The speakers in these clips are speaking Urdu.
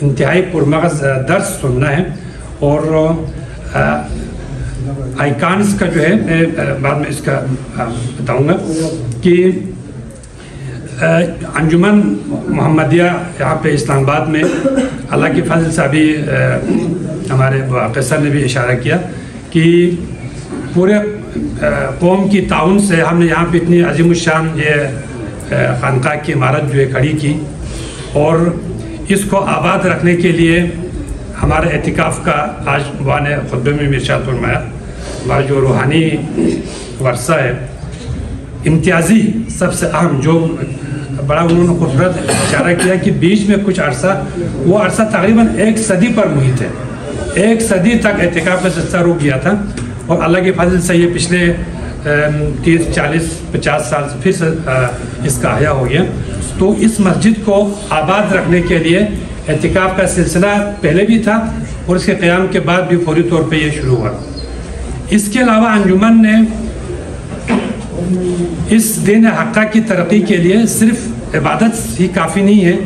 انتہائی پرمغز درس سننا ہے، اور آئیکانس کا جو ہے میں بعد میں اس کا بتاؤں گا کہ انجمن محمدیہ یہاں پہ اسلام آباد میں اللہ کے فضل سے ابھی ہمارے واقع صاحب نے بھی اشارہ کیا کہ پورے قوم کی تعاون سے ہم نے یہاں پہ اتنی عظیم الشان یہ خانقاہ کی عمارت جو ہے کھڑی کی، اور اس کو آباد رکھنے کے لیے ہمارا اعتکاف کا آج وہاں نے خطبے میں ارشاد فرمایا، ہمارا جو روحانی ورثہ ہے امتیازی سب سے اہم، جو بڑا انہوں نے خوبصورت اشارہ کیا کہ بیچ میں کچھ عرصہ، وہ عرصہ تقریباً 1 صدی پر محیط ہے، 1 صدی تک اعتکاف کا سلسلہ رک گیا تھا، اور اللہ کے فضل سے یہ پچھلے 30 40 50 سال سے پھر سے اس کا احیاء ہو گیا۔ تو اس مسجد کو آباد رکھنے کے لیے اعتکاف کا سلسلہ پہلے بھی تھا، اور اس کے قیام کے بعد بھی فوری طور پہ یہ شروع ہوا۔ اس کے علاوہ انجمن نے اس دین حقہ کی ترقی کے لیے صرف عبادت ہی کافی نہیں ہے،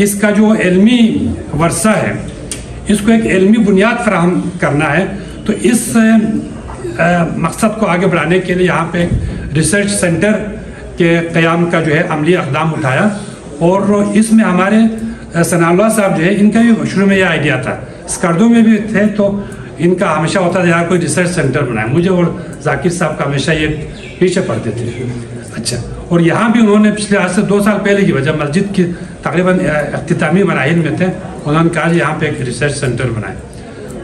اس کا جو علمی ورثہ ہے اس کو ایک علمی بنیاد فراہم کرنا ہے۔ تو اس مقصد کو آگے بڑھانے کے لیے یہاں پہ ریسرچ سینٹر کے قیام کا جو ہے عملی اقدام اٹھایا، اور اس میں ہمارے ثناء اللہ صاحب جو ہے ان کا بھی شروع میں یہ آئیڈیا تھا، اسکردو میں بھی تھے تو ان کا ہمیشہ ہوتا تھا یار کوئی ریسرچ سینٹر بنائے، مجھے اور ذاکر صاحب کا ہمیشہ یہ پیچھے پڑتے تھے۔ اچھا، اور یہاں بھی انہوں نے پچھلے آج سے 2 سال پہلے کی وجہ مسجد کی تقریباً اختتامی مراحل میں تھے، انہوں نے کہا یہاں پہ ایک ریسرچ سینٹر بنائے،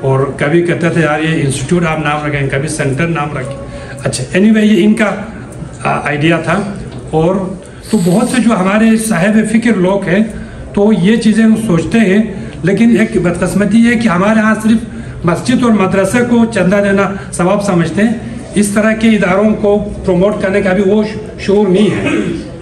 اور کبھی کہتے تھے یار یہ انسٹیٹیوٹ آپ نام رکھیں، کبھی سینٹر نام رکھیں۔ اچھا اینی وے یہ ان کا آئیڈیا تھا، اور تو بہت سے جو ہمارے صاحب فکر لوگ ہیں تو یہ چیزیں سوچتے ہیں، لیکن ایک بدقسمتی یہ ہے کہ ہمارے ہاں صرف مسجد اور مدرسے کو چندہ دینا ثواب سمجھتے ہیں، اس طرح کے اداروں کو پروموٹ کرنے کا بھی وہ شعور نہیں ہے۔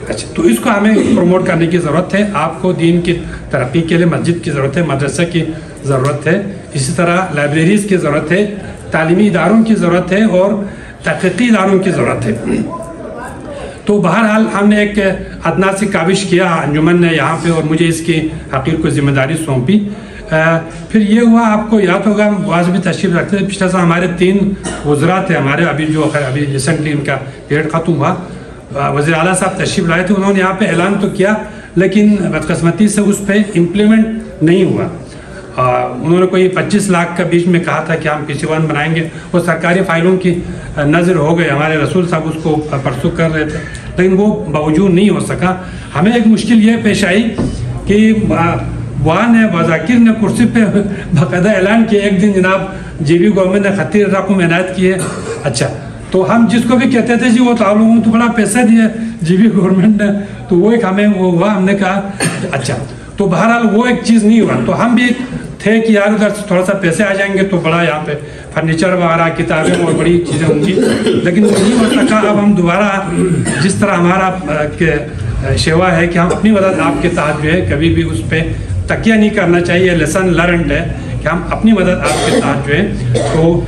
اچھا، تو اس کو ہمیں پروموٹ کرنے کی ضرورت ہے، آپ کو دین کی ترقی کے لیے مسجد کی ضرورت ہے، مدرسے کی ضرورت ہے، اسی طرح لائبریریز کی ضرورت ہے، تعلیمی اداروں کی ضرورت ہے، اور تحقیقی اداروں کی ضرورت ہے۔ تو بہرحال ہم نے ایک ادنا سی کاوش کیا انجمن نے یہاں پہ، اور مجھے اس کی حقیر کو ذمہ داری سونپی۔ پھر یہ ہوا، آپ کو یاد ہوگا بعض بھی تشریف رکھتے تھے، پچھلے سال ہمارے 3 وزراء تھے ہمارے، ابھی ریسنٹلی ان کا پیریڈ ختم ہوا، وزیر اعلیٰ صاحب تشریف لائے تھے، انہوں نے یہاں پہ اعلان تو کیا لیکن بدقسمتی سے اس پہ امپلیمنٹ نہیں ہوا۔ انہوں نے کوئی 25 لاکھ کا بیچ میں کہا تھا کہ ہم PC1 بنائیں گے، وہ سرکاری فائلوں کی نظر ہو گئے، ہمارے رسول صاحب اس کو پرسو کر رہے تھے، لیکن وہ باوجود نہیں ہو سکا۔ ہمیں ایک مشکل یہ پیش آئی کہ وہاں نے وزاکر نے کرسی پہ باقاعدہ اعلان کیا ایک دن جناب GB گورنمنٹ نے خطیر رقم عنایت کی ہے۔ اچھا، تو ہم جس کو بھی کہتے تھے جی وہ تو آپ لوگوں تو بڑا پیسہ دیا GB گورنمنٹ نے، تو وہ ایک ہمیں وہ ہوا، ہم نے کہا اچھا، تو بہرحال وہ ایک چیز نہیں ہوا، تو ہم بھی تھے کہ یار ادھر سے تھوڑا سا پیسے آ جائیں گے تو بڑا یہاں پہ فرنیچر وغیرہ کتابیں اور بڑی چیزیں ہوں گی، لیکن وہ نہیں ہو سکا۔ اب ہم دوبارہ جس طرح ہمارا شیوا ہے کہ ہم اپنی مدد آپ کے تحت جو ہے کبھی بھی اس پہ تکیہ نہیں کرنا چاہیے، لیسن لرنڈ ہے کہ ہم اپنی مدد آپ کے ساتھ جو ہے، تو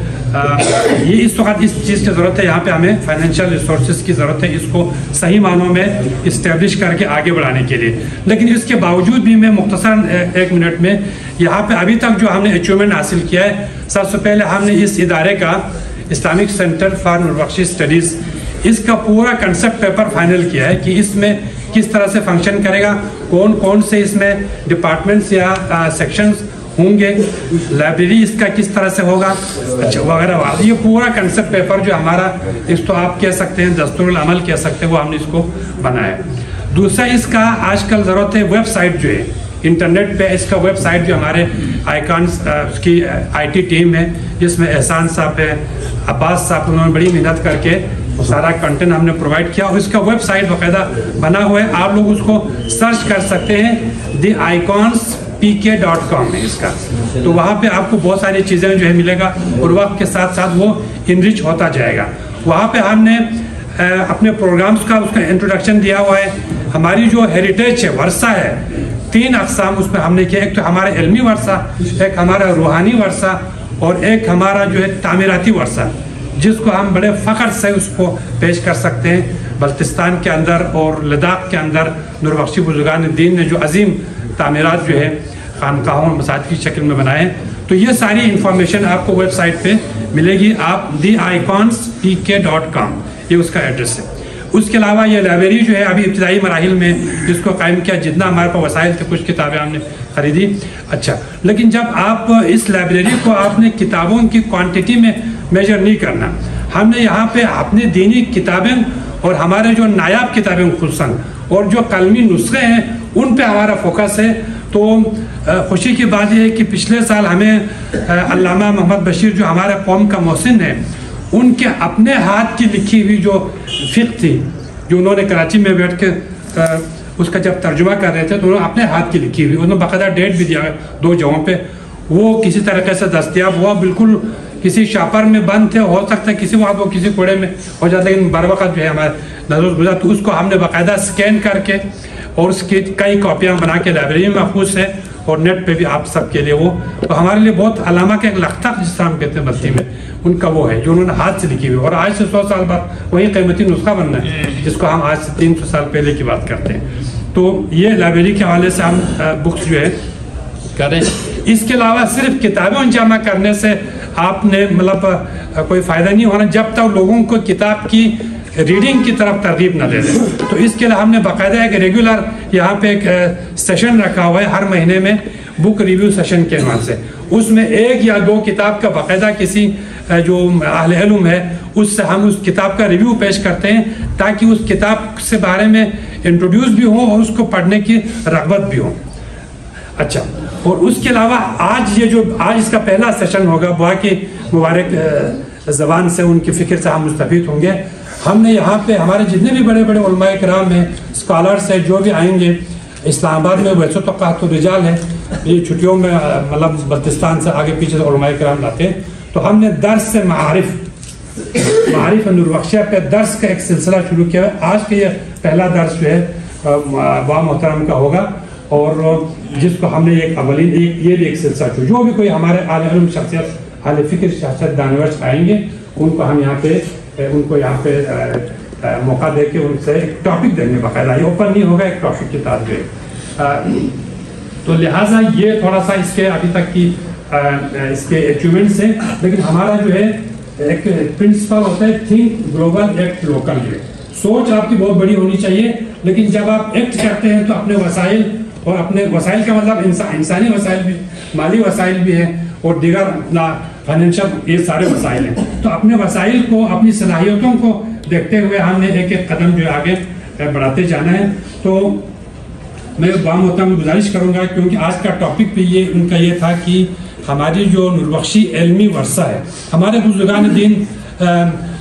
یہ اس وقت اس چیز کی ضرورت ہے، یہاں پہ ہمیں فائنینشیل ریسورسز کی ضرورت ہے، اس کو صحیح معنوں میں اسٹیبلش کر کے آگے بڑھانے کے لیے۔ لیکن اس کے باوجود بھی میں مختصراً 1 منٹ میں یہاں پہ ابھی تک جو ہم نے اچیومنٹ حاصل کیا ہے، سب سے پہلے ہم نے اس ادارے کا Islamic centre for Noorbakhshi studies, اس کا پورا کنسپٹ پیپر فائنل کیا ہے کہ اس میں کس طرح سے فنکشن کرے گا، کون کون سے اس میں ڈپارٹمنٹس یا سیکشنز ہوں گے، لائبریری اس کا کس طرح سے ہوگا، اچھا وغیرہ وغیرہ۔ یہ پورا کنسپٹ پیپر جو ہمارا، اس تو آپ کہہ سکتے ہیں دستور العمل کہہ سکتے ہیں، وہ ہم نے اس کو بنایا۔ دوسرا اس کا آج کل ضرورت ہے ویب سائٹ جو ہے، انٹرنیٹ پہ اس کا ویب سائٹ جو ہمارے آئیکانس اس کی IT ٹیم ہے، جس میں احسان صاحب ہے، عباس صاحب، انہوں نے بڑی محنت کر کے سارا کنٹینٹ ہم نے پرووائڈ کیا، اور اس کا ویب سائٹ باقاعدہ بنا ہوا ہے، آپ لوگ اس کو سرچ کر سکتے ہیں، theicons.pk.com ہے اس کا، تو وہاں پہ آپ کو بہت ساری چیزیں جو ہے ملے گا، اور وقت کے ساتھ ساتھ وہ انرچ ہوتا جائے گا۔ وہاں پہ ہم نے اپنے پروگرامز کا اس کا انٹروڈکشن دیا ہوا ہے، ہماری جو ہیریٹیج ہے، ورثہ ہے، 3 اقسام اس میں ہم نے کیا، ایک تو ہمارا علمی ورثہ، ایک ہمارا روحانی ورثہ، اور ایک ہمارا جو ہے تعمیراتی ورثہ، جس کو ہم بڑے فخر سے اس کو پیش کر سکتے ہیں۔ بلتستان کے اندر اور لداخ کے اندر نوربخشی بزرگان دین نے جو عظیم تعمیرات جو ہے خانقاہوں اور مساجد کی شکل میں بنائے ہیں. تو یہ ساری انفارمیشن آپ کو ویب سائٹ پہ ملے گی. آپ theicons.pk.com یہ اس کا ایڈریس ہے. اس کے علاوہ یہ لائبریری جو ہے ابھی ابتدائی مراحل میں جس کو قائم کیا, جتنا ہمارے پاس وسائل تھے کچھ کتابیں ہم نے خریدی. اچھا, لیکن جب آپ اس لائبریری کو آپ نے کتابوں کی کوانٹٹی میں میجر نہیں کرنا, ہم نے یہاں پہ اپنے دینی کتابیں اور ہمارے جو نایاب کتابیں خصوصاً اور جو قلمی نسخے ہیں ان پہ ہمارا فوکس ہے. تو خوشی کی بات یہ ہے کہ پچھلے سال ہمیں علامہ محمد بشیر جو ہمارے قوم کا محسن ہے, ان کے اپنے ہاتھ کی لکھی ہوئی جو فقہ تھی جو انہوں نے کراچی میں بیٹھ کے اس کا جب ترجمہ کر رہے تھے تو انہوں نے اپنے ہاتھ کی لکھی ہوئی, انہوں نے باقاعدہ ڈیٹ بھی دیا 2 جگہوں پہ, وہ کسی طریقے سے دستیاب ہوا. بالکل کسی شاپر میں بند تھے, ہو سکتا ہے کسی وقت وہ کسی کوڑے میں ہو جاتا, لیکن بر وقت جو ہے ہمارے نظر گزرا. تو اس کو ہم نے باقاعدہ سکین کر کے اور اس کی کئی کاپیاں بنا کے لائبریری میں محفوظ ہے اور نیٹ پہ بھی آپ سب کے لیے وہ. تو ہمارے لیے بہت علامہ کا ایک لختہ جس طرح ہم کہتے ہیں بستی میں, ان کا وہ ہے جو انہوں نے ہاتھ سے لکھی ہوئی, اور آج سے 100 سال بعد وہی قیمتی نسخہ بننا ہے جس کو ہم آج سے 300 سال پہلے کی بات کرتے ہیں. تو یہ لائبریری کے حوالے سے ہم بکس جو ہے کر رہے ہیں. اس کے علاوہ صرف کتابیں جمع کرنے سے آپ نے مطلب کوئی فائدہ نہیں ہونا جب تک لوگوں کو کتاب کی ریڈنگ کی طرف ترغیب نہ دے دیں. تو اس کے لیے ہم نے باقاعدہ ایک ریگولر یہاں پہ ایک سیشن رکھا ہوا ہے ہر مہینے میں, بک ریویو سیشن کے نام سے. اس میں 1 یا 2 کتاب کا باقاعدہ کسی جو اہل علم ہے اس سے ہم اس کتاب کا ریویو پیش کرتے ہیں تاکہ اس کتاب سے بارے میں انٹروڈیوس بھی ہو اور اس کو پڑھنے کی رغبت بھی ہو. اچھا, اور اس کے علاوہ آج اس کا پہلا سیشن ہوگا, بوا کی مبارک زبان سے ان کی فکر سے ہم مستفید ہوں گے. ہم نے یہاں پہ ہمارے جتنے بھی بڑے بڑے علماء کرام ہیں, اسکالرس ہیں, جو بھی آئیں گے, اسلام آباد میں ویسے تو قحط الرجال ہے, یہ چھٹیوں میں مطلب بلتستان سے آگے پیچھے سے علماء کرام لاتے ہیں. تو ہم نے درس سے معارف نور بخشیہ پہ درس کا ایک سلسلہ شروع کیا ہے. آج کا یہ پہلا درس جو ہے با محترم کا ہوگا, اور جس کو ہم نے ایک اولین یہ بھی ایک سلسلہ شروع, جو بھی کوئی ہمارے عالم علم شخصیت, اہل فکر شخصیت, دانور آئیں گے, ان کو ہم یہاں پہ موقع دے کے ان سے ایک ٹاپک دیں گے باقاعدہ. یہ اوپن نہیں ہوگا, ایک ٹاپک کے تحت پہ. تو لہٰذا یہ تھوڑا سا اس کے ابھی تک کی اس کے اچیومنٹس ہیں. لیکن ہمارا جو ہے ایک پرنسپل ہوتا ہے تھنک گلوبل ایکٹ لوکل. جو سوچ آپ کی بہت بڑی ہونی چاہیے, لیکن جب آپ ایکٹ کرتے ہیں تو اپنے وسائل, اور اپنے وسائل کا مطلب انسانی وسائل بھی, مالی وسائل بھی ہیں, اور دیگر فائنینشل یہ سارے وسائل ہیں. تو اپنے وسائل کو, اپنی صلاحیتوں کو دیکھتے ہوئے ہم نے ایک ایک قدم جو آگے بڑھاتے جانا ہے. تو میں بام ہوتا میں گزارش کروں گا, کیونکہ آج کا ٹاپک بھی ان کا یہ تھا کہ ہماری جو نوربخشی علمی ورثہ ہے, ہمارے بزرگان دین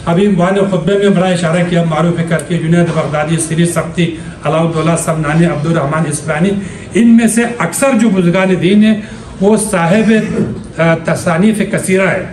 ابھی وہاں نے خطبے میں بڑا اشارہ کیا, معروف کر کے جنید بغدادی, سری سختی, علاؤالدولہ سمنانی, عبدالرحمن اسفرانی, ان میں سے اکثر جو بزرگان دین ہیں وہ صاحب تصانیف کثیرہ ہے,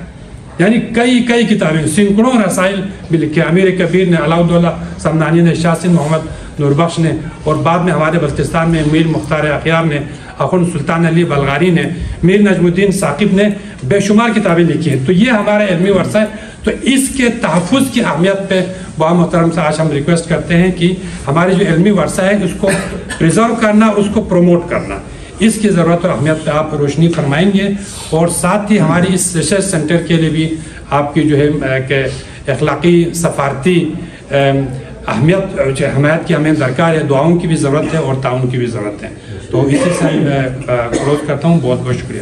یعنی کئی کتابیں, سینکڑوں رسائل بھی لکھے. امیر کبیر نے, علاؤالدولہ سمنانی نے, شاہ سید محمد نوربخش نے, اور بعد میں ہمارے بلتستان میں میر مختار اخیار نے, اخن سلطان علی بلغاری نے, میر نجم الدین ثاقب نے بے شمار کتابیں لکھی ہیں. تو یہ ہمارا علمی ورثہ ہے. تو اس کے تحفظ کی اہمیت پہ با محترم سے آج ہم ریکویسٹ کرتے ہیں کہ ہماری جو علمی ورثہ ہے اس کو پریزرو کرنا, اس کو پروموٹ کرنا, اس کی ضرورت اور اہمیت پہ آپ روشنی فرمائیں گے. اور ساتھ ہی ہماری اس ریسرچ سینٹر کے لیے بھی آپ کی جو ہے کہ اخلاقی سفارتی اہمیت حمایت کی ہمیں درکار ہے, دعاؤں کی بھی ضرورت ہے اور تعاون کی بھی ضرورت ہے. تو اسی سے میں کلوز کرتا ہوں. بہت بہت شکریہ.